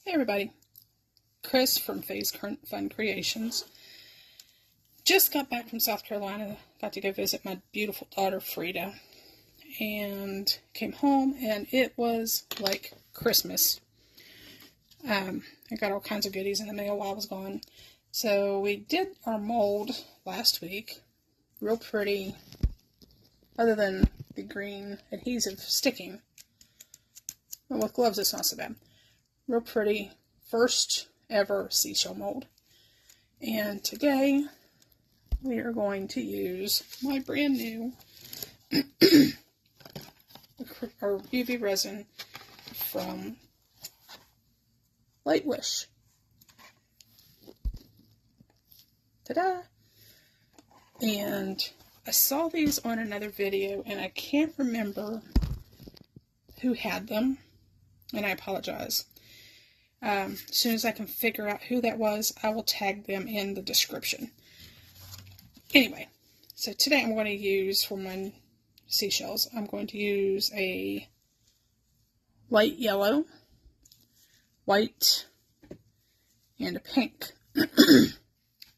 Hey everybody, Chris from Faye's Fun Creations. Just got back from South Carolina, got to go visit my beautiful daughter Frida, and came home and it was like Christmas. I got all kinds of goodies in the mail while I was gone. So we did our mold last week, real pretty, other than the green adhesive sticking. But with gloves it's not so bad. Real pretty, first ever seashell mold. And today we are going to use my brand new UV resin from Light Wish. Ta-da! And I saw these on another video and I can't remember who had them, and I apologize. As soon as I can figure out who that was, I will tag them in the description. Anyway, so today I'm going to use, for my seashells, I'm going to use a light yellow, white, and a pink.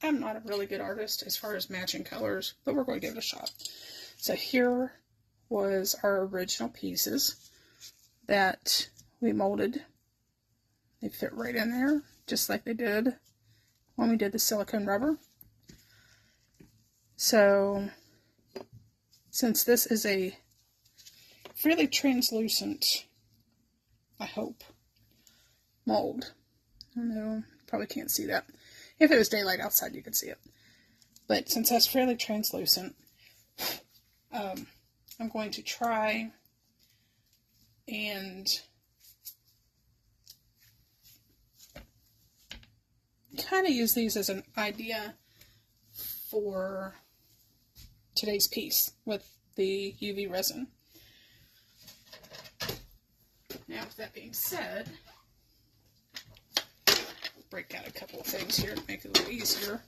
I'm not a really good artist as far as matching colors, but we're going to give it a shot. So here was our original pieces that we molded. They fit right in there, just like they did when we did the silicone rubber. So, since this is a fairly translucent, I hope, mold. I know, probably can't see that. If it was daylight outside, you could see it. But since that's fairly translucent, I'm going to try and kind of use these as an idea for today's piece with the UV resin. Now, with that being said, break out a couple of things here to make it a little easier.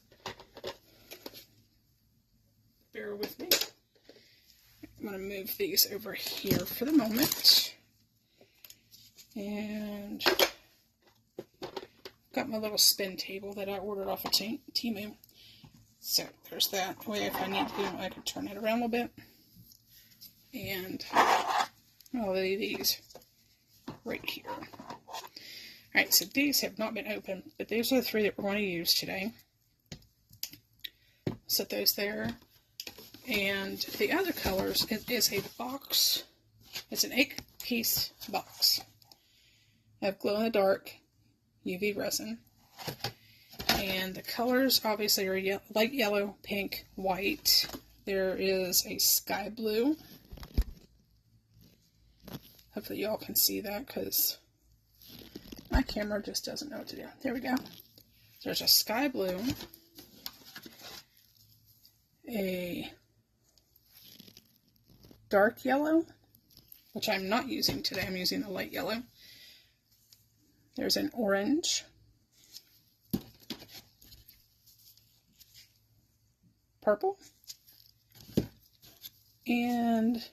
Bear with me. I'm going to move these over here for the moment. And got my little spin table that I ordered off of Temu. So there's that. That way, if I need to, I can turn it around a little bit. And I'll leave these right here. Alright, so these have not been opened, but these are the three that we're going to use today. Set those there. And the other colors, it is a box. It's an 8-piece box of glow-in-the-dark UV resin. And the colors obviously are light yellow, pink, white. There is a sky blue. Hopefully y'all can see that because my camera just doesn't know what to do. There we go. There's a sky blue, a dark yellow, which I'm not using today. I'm using the light yellow. There's an orange, purple, and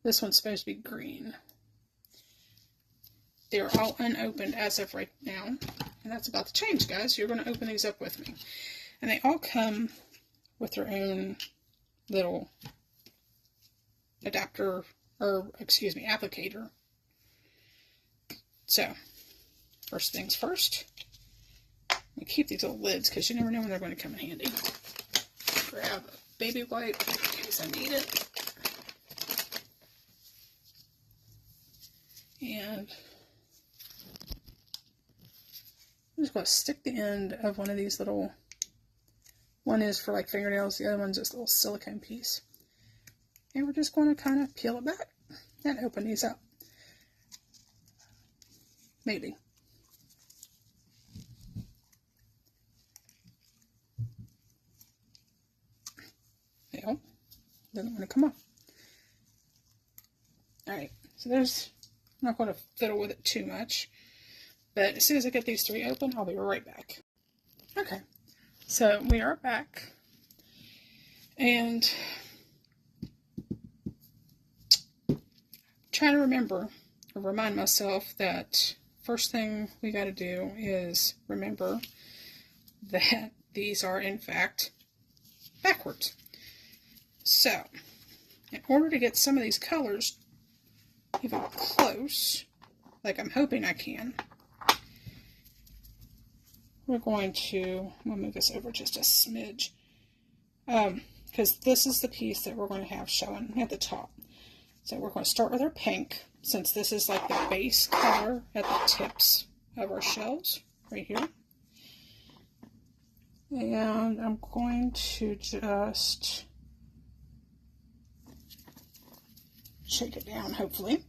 this one's supposed to be green. They're all unopened as of right now, and that's about to change, guys. You're going to open these up with me. And they all come with their own little adapter, or excuse me, applicator. So, first things first, we keep these little lids because you never know when they're going to come in handy. Grab a baby wipe in case I need it. And I'm just going to stick the end of one of these little, one is for like fingernails, the other one's just a little silicone piece. And we're just going to kind of peel it back and open these up. Maybe. No, doesn't want to come off. Alright, so there's, I'm not going to fiddle with it too much. But as soon as I get these three open, I'll be right back. Okay, so we are back. And trying to remember or remind myself that first thing we got to do is remember that these are in fact backwards. So, in order to get some of these colors even close, like I'm hoping I can, we're going to, we'll move this over just a smidge, because this is the piece that we're going to have showing at the top. So we're going to start with our pink, since this is like the base color at the tips of our shells, right here. And I'm going to just shake it down, hopefully.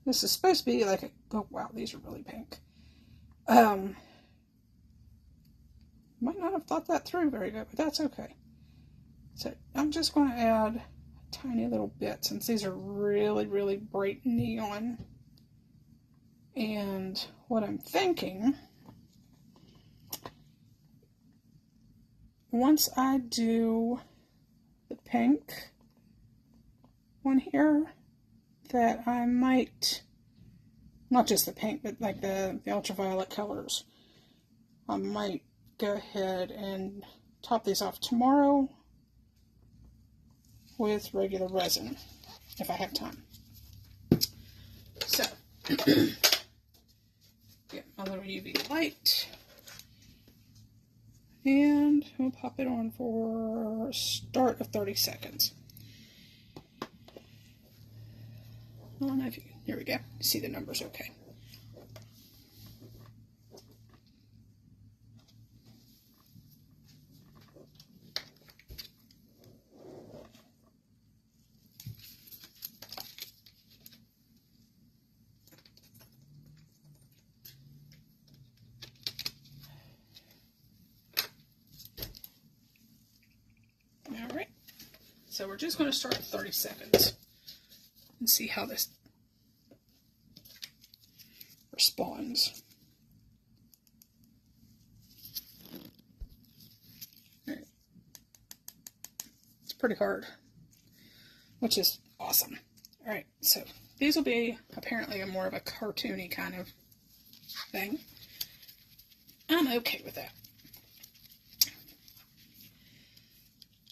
This is supposed to be like a, oh wow, these are really pink. Might not have thought that through very good, but that's okay. So I'm just going to add a tiny little bit, since these are really, really bright neon. And what I'm thinking, once I do the pink one here, that I might, not just the pink, but like the ultraviolet colors, I might go ahead and top these off tomorrow with regular resin, if I have time. So, get my little UV light, and we'll pop it on for a start of 30 seconds. I don't know if you, here we go, see the numbers okay. Alright, so we're just going to start at 30 seconds and see how this responds. Right. It's pretty hard, which is awesome. Alright, so these will be apparently a more of a cartoony kind of thing. I'm okay with that.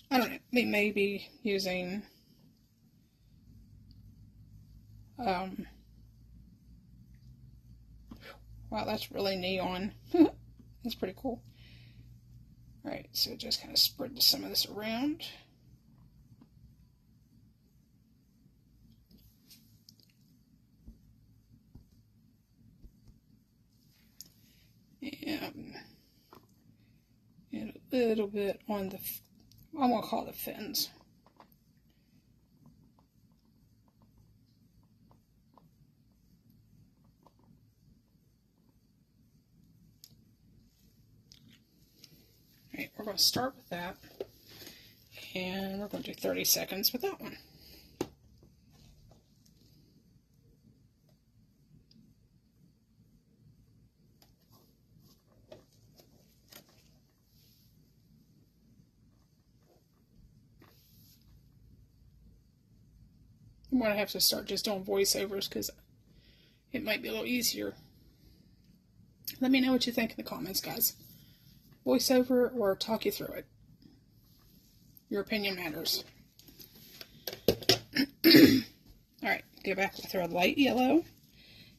I don't know, we may be using wow, that's really neon. That's pretty cool. Alright, so just kind of spread some of this around. And a little bit on the, I'm going to call it the fins. Alright, we're going to start with that, and we're going to do 30 seconds with that one. I'm going to have to start just doing voiceovers because it might be a little easier. Let me know what you think in the comments, guys. Voiceover or talk you through it. Your opinion matters. Alright, go back with our light yellow.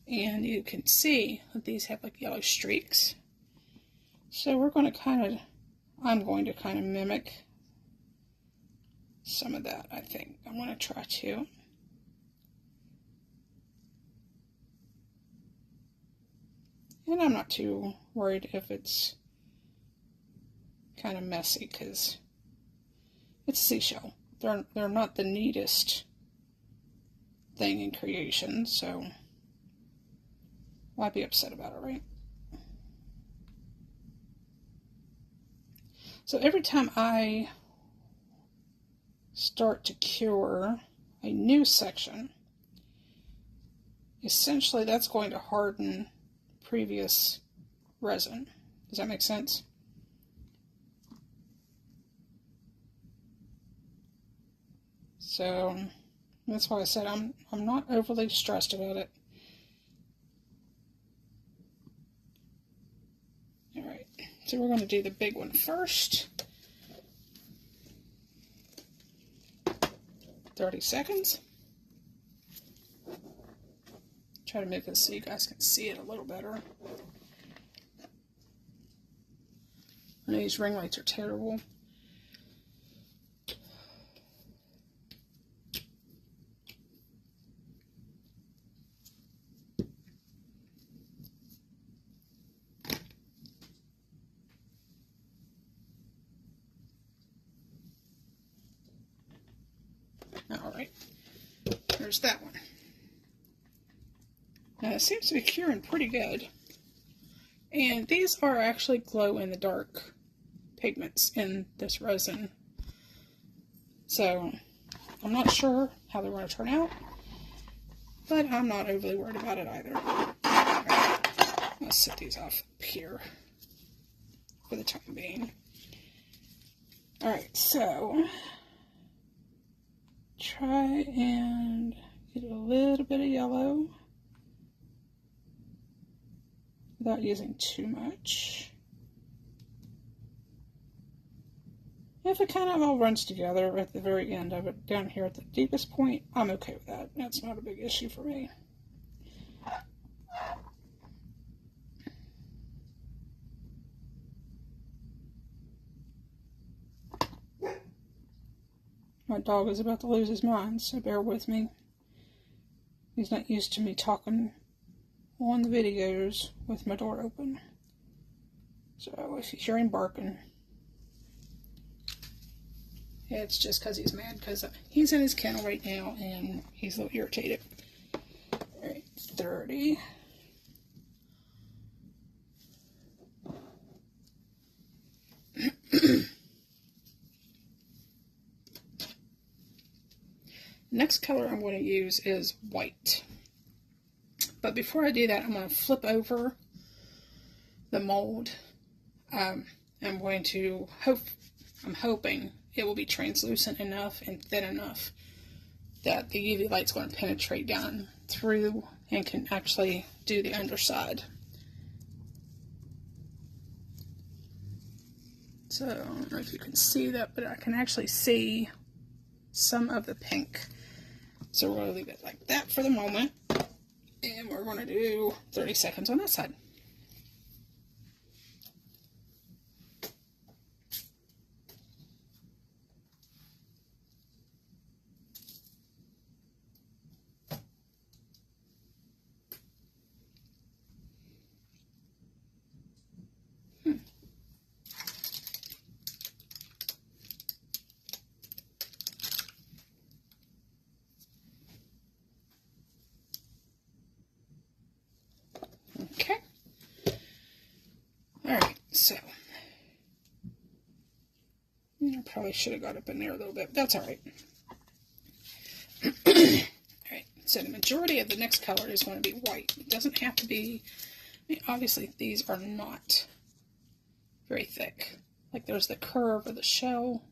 And you can see that these have like yellow streaks. So we're going to I'm going to kind of mimic some of that, I think. I'm going to try to. And I'm not too worried if it's kind of messy because it's a seashell. They're not the neatest thing in creation, so why be upset about it, right? So every time I start to cure a new section, essentially that's going to harden previous resin. Does that make sense? So That's why I said I'm not overly stressed about it. Alright, so we're going to do the big one first. 30 seconds. Try to make this so you guys can see it a little better. I know these ring lights are terrible. Alright, there's that one. Now it seems to be curing pretty good. And these are actually glow-in-the-dark pigments in this resin. So I'm not sure how they're going to turn out, but I'm not overly worried about it either. Alright, I'll set these off up here for the time being. Alright, so try and get a little bit of yellow without using too much. If it kind of all runs together at the very end of it, down here at the deepest point, I'm okay with that. That's not a big issue for me. My dog is about to lose his mind, so bear with me. He's not used to me talking on the videos with my door open. So if you hear him barking, it's just because he's mad because he's in his kennel right now and he's a little irritated. Alright, 30. Next color I'm going to use is white. But before I do that, I'm going to flip over the mold. I'm hoping it will be translucent enough and thin enough that the UV light's going to penetrate down through and can actually do the underside. So I don't know if you can see that, but I can actually see some of the pink. So we're going to leave it like that for the moment. And we're going to do 30 seconds on that side. Okay. Alright, so I probably should have got up in there a little bit, but that's alright. Alright, so the majority of the next color is going to be white. It doesn't have to be, I mean, obviously these are not very thick. Like there's the curve or the shell,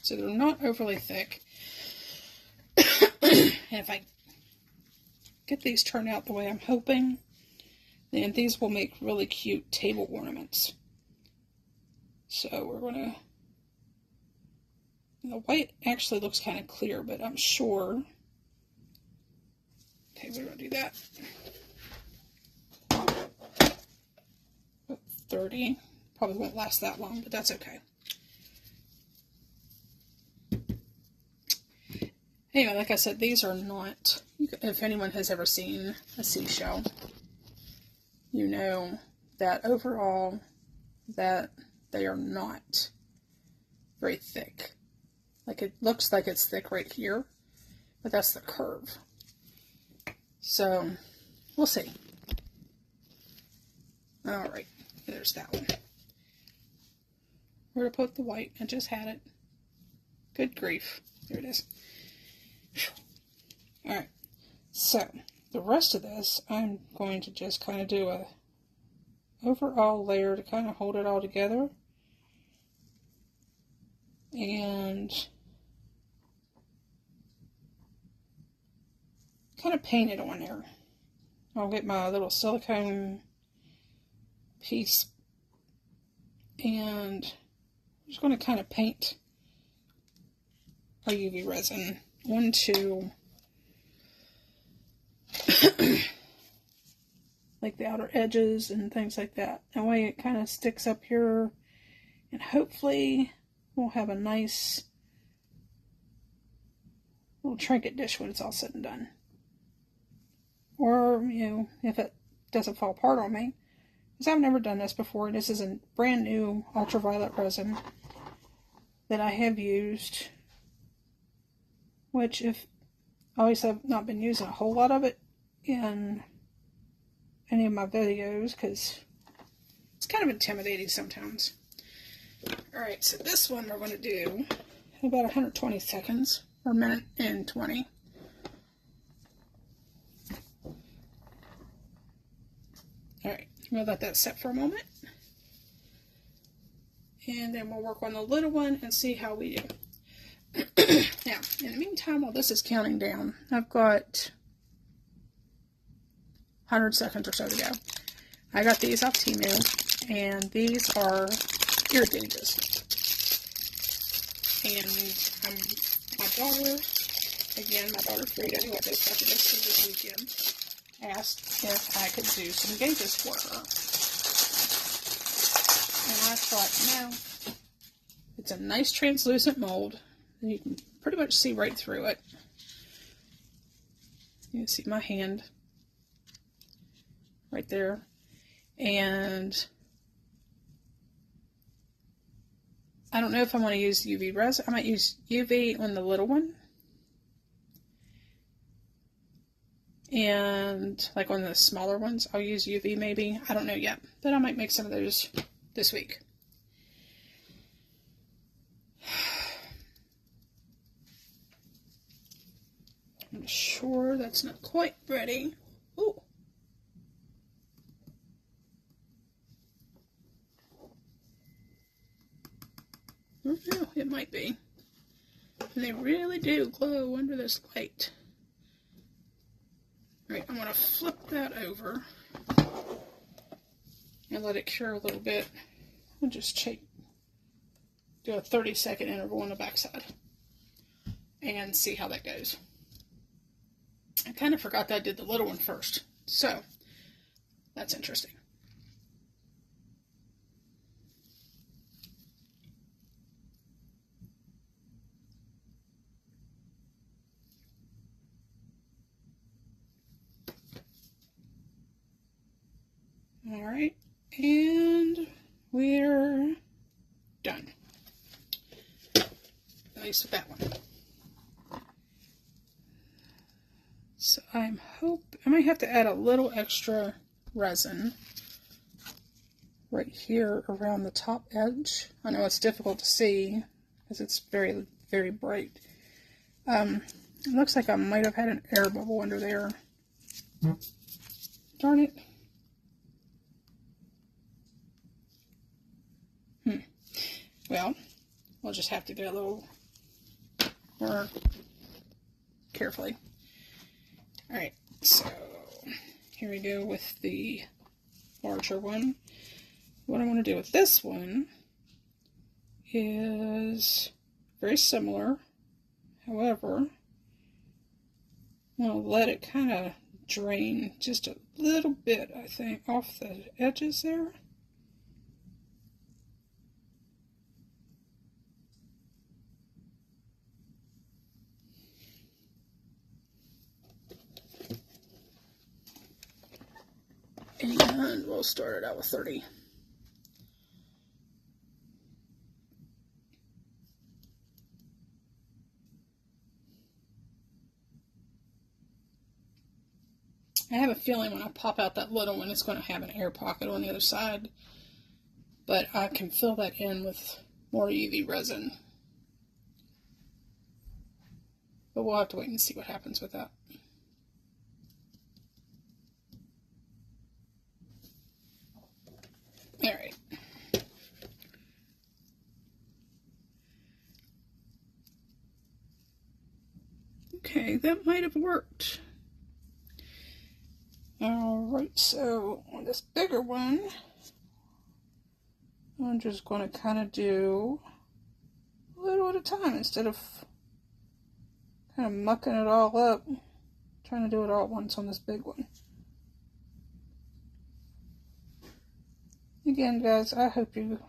so they're not overly thick. And if I get these turned out the way I'm hoping, then these will make really cute table ornaments. So we're going to, the white actually looks kind of clear, but I'm sure, okay, we're going to do that. 30, probably won't last that long, but that's okay. Anyway, like I said, these are not, if anyone has ever seen a seashell, you know that overall that they are not very thick. Like it looks like it's thick right here, but that's the curve. So we'll see. Alright, there's that one. Where to put the white? I just had it. Good grief. There it is. Alright, so the rest of this, I'm going to just kind of do a overall layer to kind of hold it all together. And kind of paint it on there. I'll get my little silicone piece and I'm just going to kind of paint our UV resin onto like the outer edges and things like that. That way it kind of sticks up here, and hopefully we'll have a nice little trinket dish when it's all said and done. Or, you know, if it doesn't fall apart on me, because I've never done this before. This is a brand new ultraviolet resin that I have used, which if I always have not been using a whole lot of it in any of my videos because it's kind of intimidating sometimes. Alright, so this one we're going to do about 120 seconds, or a minute and 20. Alright, we'll let that set for a moment. And then we'll work on the little one and see how we do. Now, in the meantime, while this is counting down, I've got 100 seconds or so to go. I got these off Temu, and these are ear gauges. And my daughter, again, my daughter Frida, who I just got to this weekend, asked if I could do some gauges for her. And I thought, no, it's a nice translucent mold, and you can pretty much see right through it. You can see my hand right there, and I don't know if I want to use UV resin. I might use UV on the little one, and like on the smaller ones I'll use UV maybe. I don't know yet, but I might make some of those this week. I'm sure that's not quite ready. Ooh. Oh, no, it might be. And they really do glow under this light. Alright, I'm going to flip that over and let it cure a little bit. We'll just do a 30-second interval on the backside and see how that goes. I kind of forgot that I did the little one first, so that's interesting. Alright, and we're done. At least with that one. So I might have to add a little extra resin right here around the top edge. I know it's difficult to see because it's very, very bright. It looks like I might have had an air bubble under there. Darn it. Well, we'll just have to do a little more carefully. Alright, so here we go with the larger one. What I want to do with this one is very similar. However, I'm going to let it kind of drain just a little bit, I think, off the edges there. And we'll start it out with 30. I have a feeling when I pop out that little one, it's going to have an air pocket on the other side. But I can fill that in with more UV resin. But we'll have to wait and see what happens with that. Alright. Okay, that might have worked. Alright, so on this bigger one, I'm just going to kind of do a little at a time instead of kind of mucking it all up, trying to do it all at once on this big one. Again, guys, I hope you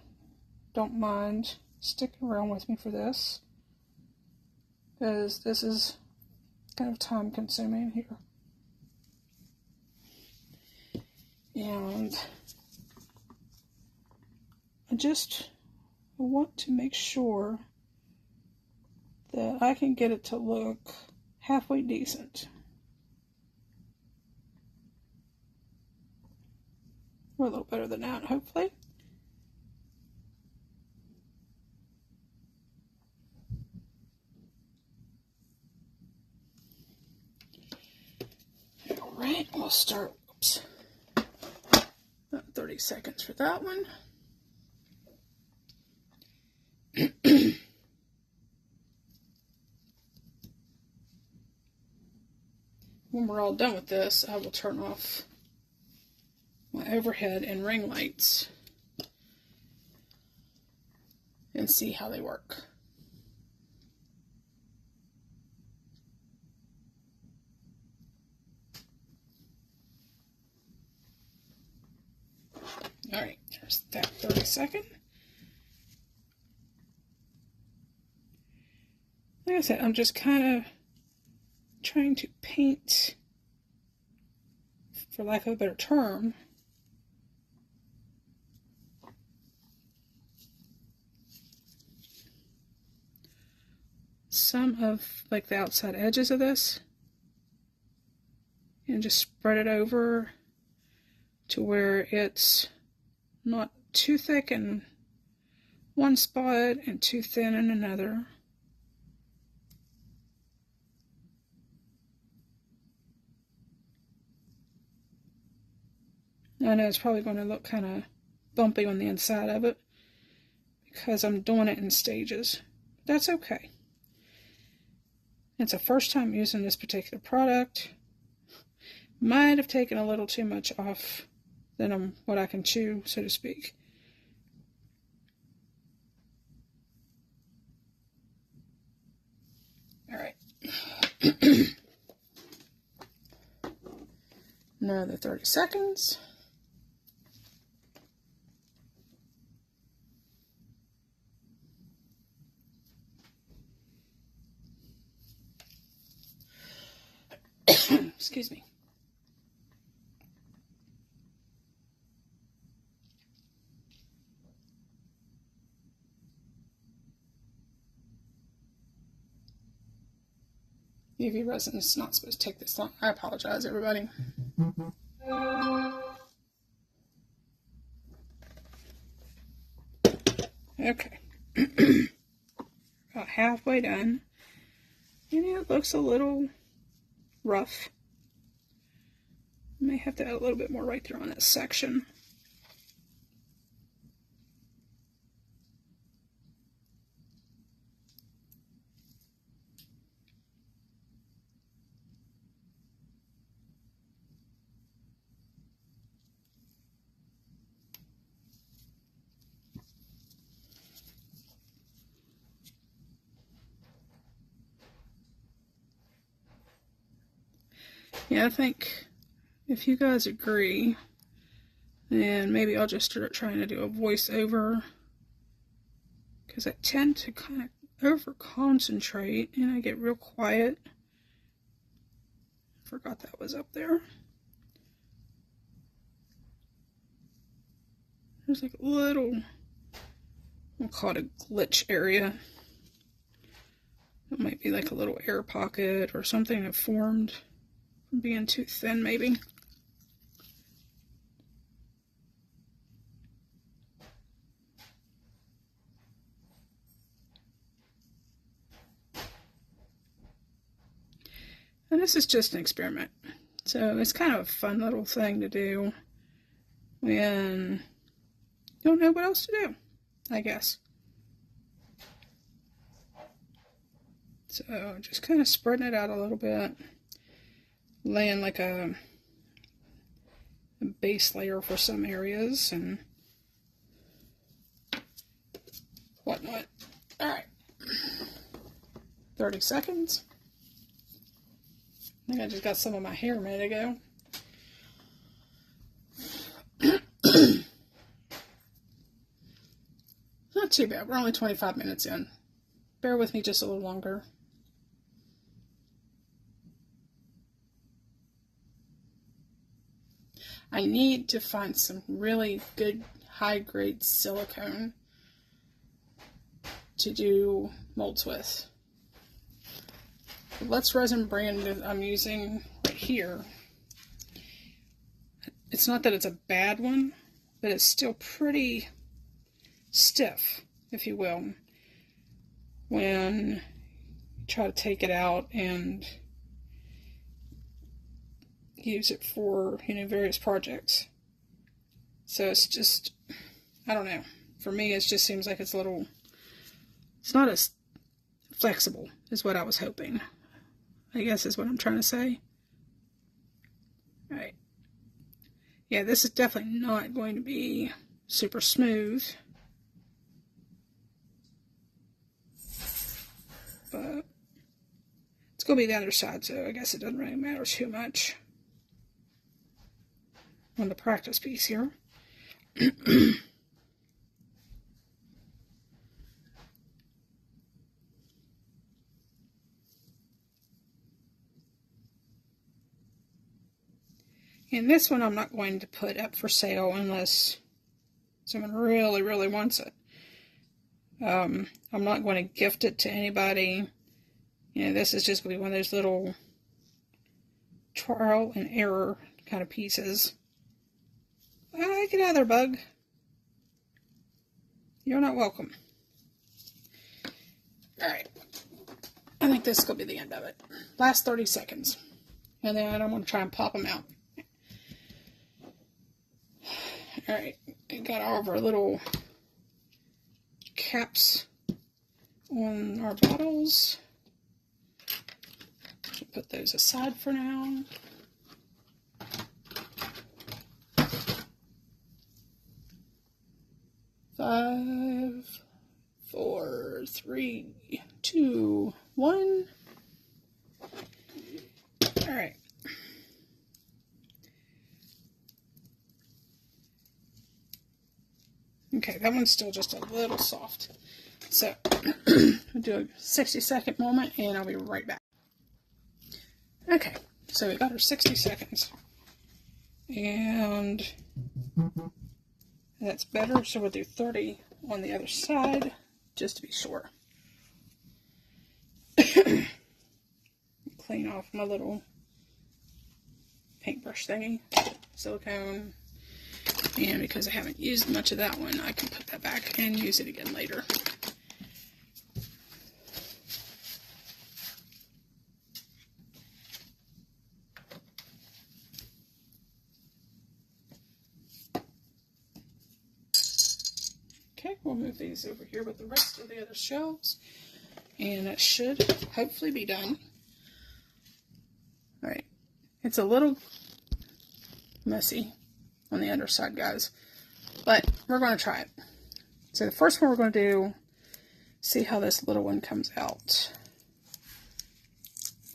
don't mind sticking around with me for this, because this is kind of time consuming here. And I just want to make sure that I can get it to look halfway decent. Or a little better than that, hopefully. Alright, we'll start, oops, 30 seconds for that one. When we're all done with this, I will turn off my overhead and ring lights and see how they work. Alright, there's that 30-second. Like I said, I'm just kind of trying to paint, for lack of a better term, some of like the outside edges of this and just spread it over to where it's not too thick in one spot and too thin in another. I know it's probably going to look kind of bumpy on the inside of it because I'm doing it in stages. That's okay. It's the first time using this particular product. Might have taken a little too much off than what I can chew, so to speak. Alright. Another 30 seconds. Excuse me. UV resin is not supposed to take this long. I apologize, everybody. Okay. About halfway done. And it looks a little rough. May have to add a little bit more right there on that section. Yeah, I think if you guys agree, then maybe I'll just start trying to do a voiceover, because I tend to kind of over concentrate and I get real quiet. Forgot that was up there. There's like a little, we'll call it a glitch area. It might be like a little air pocket or something that formed from being too thin, maybe. And this is just an experiment. So it's kind of a fun little thing to do when you don't know what else to do, I guess. So just kind of spreading it out a little bit, laying like a a base layer for some areas and whatnot. Alright. 30 seconds. I think I just got some of my hair a minute ago. Not too bad. We're only 25 minutes in. Bear with me just a little longer. I need to find some really good high-grade silicone to do molds with. The Let's Resin brand that I'm using right here, it's not that it's a bad one, but it's still pretty stiff, if you will, when you try to take it out and use it for, various projects. So it's just, I don't know. For me, it just seems like it's not as flexible as what I was hoping, I guess is what I'm trying to say. Alright. Yeah, this is definitely not going to be super smooth. But it's going to be the other side, so I guess it doesn't really matter too much on the practice piece here. And this one I'm not going to put up for sale unless someone really, really wants it. I'm not going to gift it to anybody. This is just going to be one of those little trial and error kind of pieces. Get out of there, bug. You're not welcome. Alright. I think this is going to be the end of it. Last 30 seconds. And then I'm going to try and pop them out. Alright. Got all of our little caps on our bottles. Put those aside for now. Five, 4, 3, 2, 1. All right. Okay, that one's still just a little soft. So, I'll do a 60-second moment and I'll be right back. Okay, so we got our 60 seconds. And that's better, so we'll do 30 on the other side, just to be sure. Clean off my little paintbrush thingy, silicone. And because I haven't used much of that one, I can put that back and use it again later. Okay, we'll move these over here with the rest of the other shelves. And that should hopefully be done. Alright, it's a little messy on the underside, guys, but we're going to try it. So the first one we're going to do, see how this little one comes out.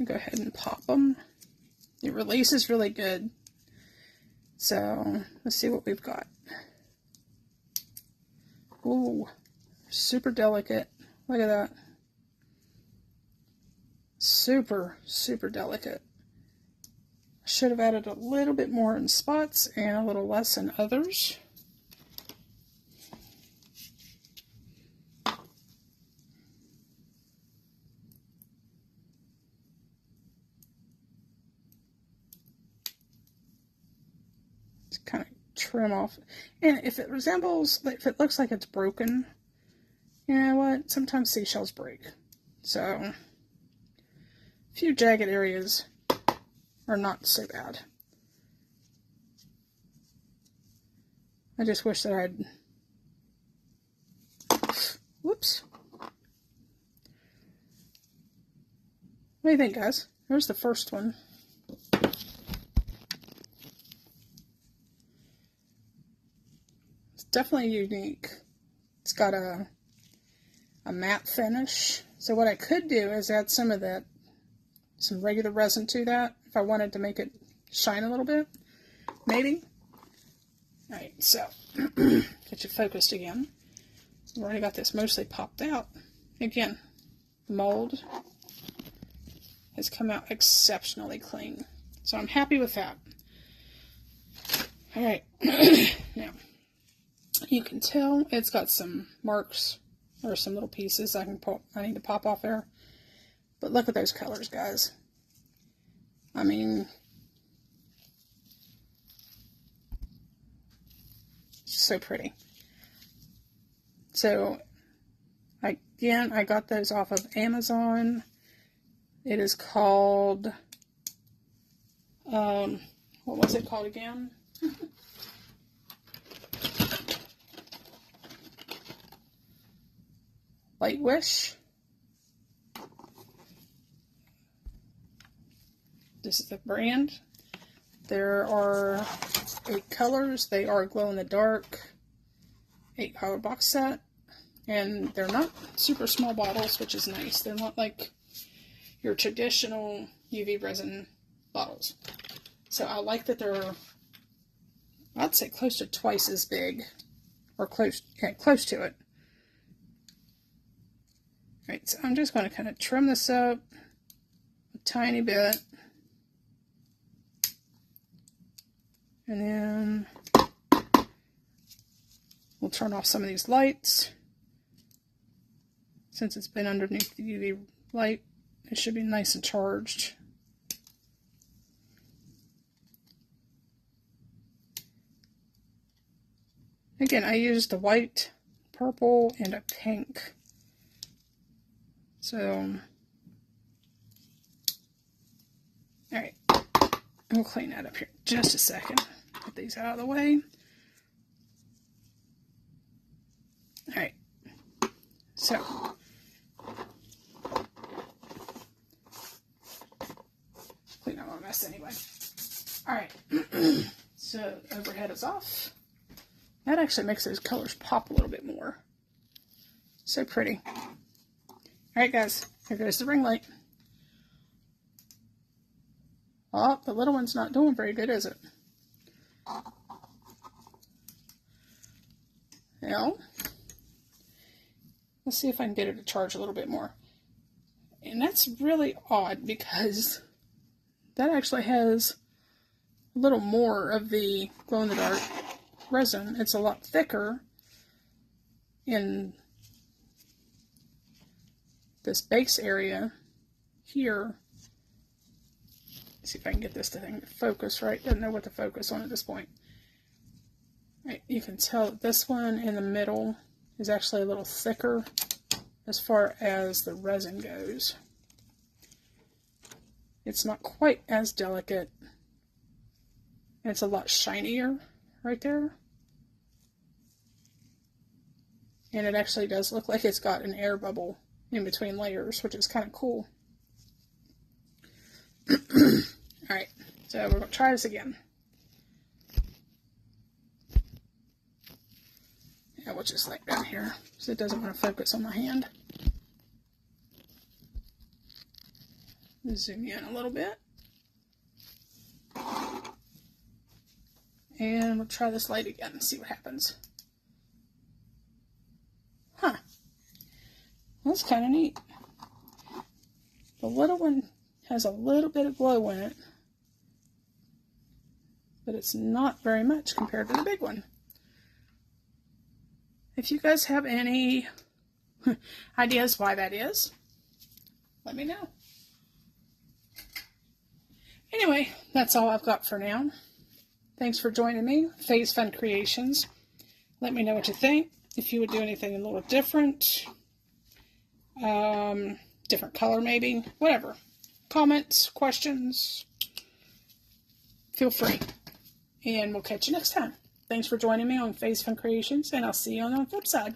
Go ahead and pop them. It releases really good. So let's see what we've got. Ooh, super delicate. Look at that. Super, super delicate. Should have added a little bit more in spots and a little less in others. Just kind of trim off. And if it resembles, if it looks like it's broken, you know what? Sometimes seashells break. So, a few jagged areas are not so bad. I just wish that I'd... Whoops. What do you think, guys? There's the first one. definitely unique. It's got a matte finish. So what I could do is add some regular resin to that if I wanted to make it shine a little bit. Maybe. Alright, so get you focused again. We've already got this mostly popped out. Again, the mold has come out exceptionally clean. So I'm happy with that. Alright, now you can tell it's got some marks or some little pieces I need to pop off there. But look at those colors, guys. I mean, so pretty. So again, I got those off of Amazon. It is called, what was it called again? Light Wish. This is the brand. There are 8 colors. They are glow in the dark 8 color box set, and they're not super small bottles, which is nice. They're not like your traditional UV resin bottles. So I like that they're, I'd say, close to twice as big, or close to it. Right, so I'm just going to kind of trim this up a tiny bit. And then we'll turn off some of these lights. Since it's been underneath the UV light, it should be nice and charged. Again, I used a white, purple, and a pink. So, alright, we'll clean that up here just a second. Get these out of the way. Alright, so, clean up my mess anyway. Alright, so overhead is off. That actually makes those colors pop a little bit more. So pretty. Alright guys, here goes the ring light. Oh, the little one's not doing very good, is it? Now, let's see if I can get it to charge a little bit more. And that's really odd because that actually has a little more of the glow-in-the-dark resin. It's a lot thicker in this base area here. Let's see if I can get this thing to focus right. Doesn't know what to focus on at this point. Right, you can tell that this one in the middle is actually a little thicker as far as the resin goes. It's not quite as delicate. It's a lot shinier right there. And it actually does look like it's got an air bubble in between layers, which is kind of cool. Alright, so we're going to try this again. Yeah, we'll just lay it down here so it doesn't want to focus on my hand. Zoom in a little bit. And we'll try this light again and see what happens. Huh. That's kind of neat. The little one has a little bit of glow in it, but it's not very much compared to the big one. If you guys have any ideas why that is, let me know. Anyway, that's all I've got for now. Thanks for joining me, Phase Fun Creations. Let me know what you think. If you would do anything a little different, different color maybe, whatever. Comments, questions, feel free. And we'll catch you next time. Thanks for joining me on Phase Fun Creations, and I'll see you on the flip side.